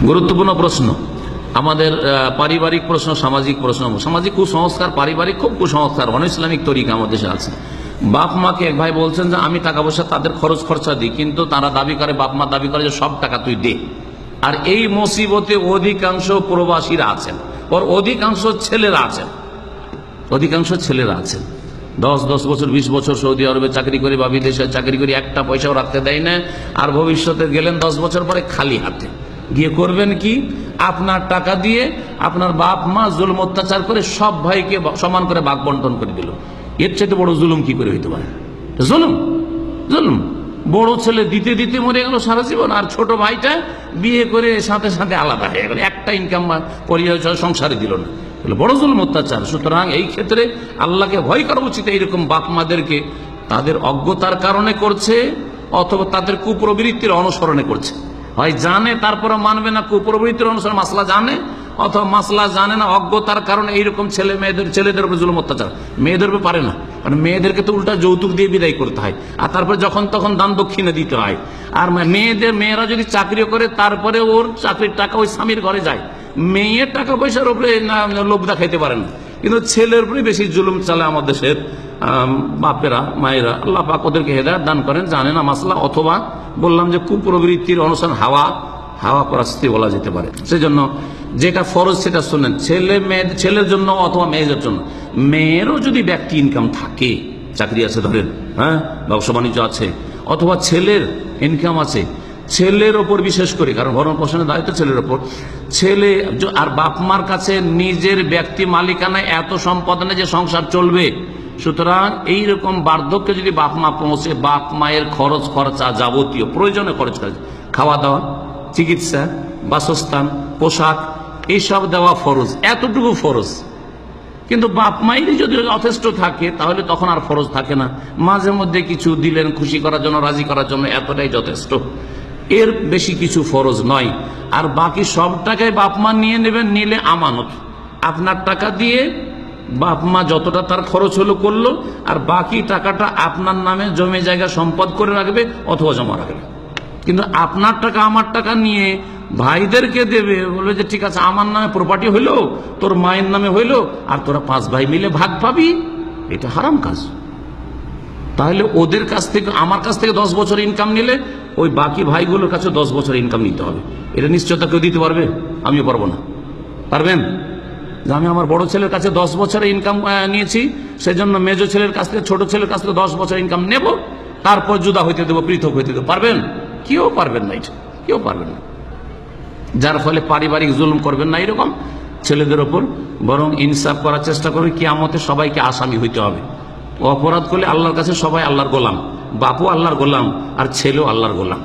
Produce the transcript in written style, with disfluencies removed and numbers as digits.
গুরুত্বপূর্ণ প্রশ্ন আমাদের, পারিবারিক প্রশ্ন, সামাজিক প্রশ্ন। সামাজিক কুসংস্কার, পারিবারিক খুব কুসংস্কার, অন ইসলামিক তরিকা আমাদের দেশে আছে। বাপ মাকে এক ভাই বলছেন যে আমি টাকা পয়সা তাদের খরচ খরচা দিই, কিন্তু তারা দাবি করে, বাপ মা দাবি করে যে সব টাকা তুই দে। আর এই মুসিবতে অধিকাংশ প্রবাসীরা আছেন, ওর অধিকাংশ ছেলেরা আছেন, অধিকাংশ ছেলেরা আছেন 10 বছর 20 বছর সৌদি আরবে চাকরি করে বা বিদেশে চাকরি করে একটা পয়সাও রাখতে দেয় না। আর ভবিষ্যতে গেলেন 10 বছর পরে খালি হাতে গিয়ে করবেন কি? আপনার টাকা দিয়ে আপনার বাপ মা জুলুম অত্যাচার করে সব ভাইকে সমান করে ভাগ বন্টন করে দিল। এর চাইতে বড় জুলুম কি করে হইতে পারে? জুলুম, জুলুম। বড় ছেলে দিতে দিতে মরে গেল সারা জীবন, আর ছোট ভাইটা বিয়ে করে সাথে সাথে আলাদা হয়ে গেল, একটা ইনকাম পরিবার সংসারে দিল না। বড় জুলুম অত্যাচার। সুতরাং এই ক্ষেত্রে আল্লাহকে ভয় করা উচিত। এইরকম বাপ মাদেরকে তাদের অজ্ঞতার কারণে করছে, অথবা তাদের কুপ্রবৃত্তির অনুসরণে করছে। হয় জানে তারপরে মানবে না, কুপ্রবৃত্তির অনুসরণ, মাসলা জানে, অথবা মাসলা জানে না, অজ্ঞতার কারণে এইরকম ছেলেদের উপর জুলুম অত্যাচার। মেয়েদের উপর পারে না, মানে মেয়েদেরকে তো উল্টা যৌতুক দিয়ে বিদায় করতে হয়, আর তারপরে যখন তখন দান দক্ষিণে দিতে হয়। আর মেয়েরা যদি চাকরিও করে, তারপরে ওর চাকরির টাকা ওই স্বামীর ঘরে যায়। মেয়ের টাকা পয়সার উপরে লোভ দেখাইতে পারে না, কিন্তু ছেলের উপরে বেশি জুলুম চালে আমাদের দেশের বাপেরা মায়েরা। আল্লাহ পাক ওদেরকে হেদায়েত দান করেন, জানে না মাসলা, অথবা বললাম যে কুপ্রবৃত্তির অনুসার হাওয়া পরাস্তি বলা যেতে পারে। সেজন্য যেটা ফরজ সেটা শোনেন, ছেলের জন্য অথবা মেয়েদের জন্য। মেয়েরও যদি ব্যক্তি ইনকাম থাকে, চাকরি আছে ধরেন, হ্যাঁ, ব্যবসা বাণিজ্য আছে, অথবা ছেলের ইনকাম আছে, ছেলের ওপর বিশেষ করে, কারণ ভরণ পোষণের দায়িত্ব ছেলের ওপর। ছেলে আর বাপ মার কাছে নিজের ব্যক্তি মালিকানায় এত সম্পদ নেই যে সংসার চলবে। সুতরাং এইরকম বার্ধক্যে যদি বাপ মা পৌঁছে, বাপ মায়ের খরচ খরচা যাবতীয় প্রয়োজনে খরচ করে, খাওয়া দাওয়া, চিকিৎসা, বাসস্থান, পোশাক, এইসব দেওয়া ফরজ, এতটুকু ফরজ। কিন্তু বাপ মায়েরই যদি যথেষ্ট থাকে তাহলে তখন আর ফরজ থাকে না। মাঝে মধ্যে কিছু দিলেন খুশি করার জন্য, রাজি করার জন্য, এতটাই যথেষ্ট, এর বেশি কিছু ফরজ নয়। আর বাকি সব টাকায় বাপ মা নিয়ে নেবেন, নিলে আমানত। আপনার টাকা দিয়ে বাপ মা যতটা তার খরচ হলো করলো, আর বাকি টাকাটা আপনার নামে জমি জায়গা সম্পদ করে রাখবে অথবা জমা রাখবে। কিন্তু আপনার টাকা আমার টাকা নিয়ে ভাইদেরকে দেবে, বলবে যে ঠিক আছে আমার নামে প্রপার্টি হইলো, তোর মায়ের নামে হইলো, আর তোরা 5 ভাই মিলে ভাগ পাবি। এটা হারাম কাজ। তাহলে ওদের কাছ থেকে, আমার কাছ থেকে 10 বছর ইনকাম নিলে ওই বাকি ভাইগুলোর কাছে 10 বছর ইনকাম নিতে হবে। এটা নিশ্চয়তা কেউ দিতে পারবে? আমিও পারবো না। পারবেন? যে আমি আমার বড় ছেলের কাছে 10 বছরের ইনকাম নিয়েছি, সেজন্য মেজো ছেলের কাছ থেকে, ছোট ছেলের কাছ থেকে 10 বছর ইনকাম নেব, তারপর জুদা হইতে দেবো, পৃথক হইতে দেবো। পারবেন? কেউ পারবেন না, এটা কেউ পারবেন না। যার ফলে পারিবারিক জুলুম করবেন না এরকম ছেলেদের ওপর, বরং ইনসাফ করার চেষ্টা করবে। কিয়ামতে সবাইকে আসামি হইতে হবে। অপরাধ করলে আল্লাহর কাছে সবাই আল্লাহর গোলাম, বাপও আল্লাহর গোলাম আর ছেলেও আল্লাহর গোলাম।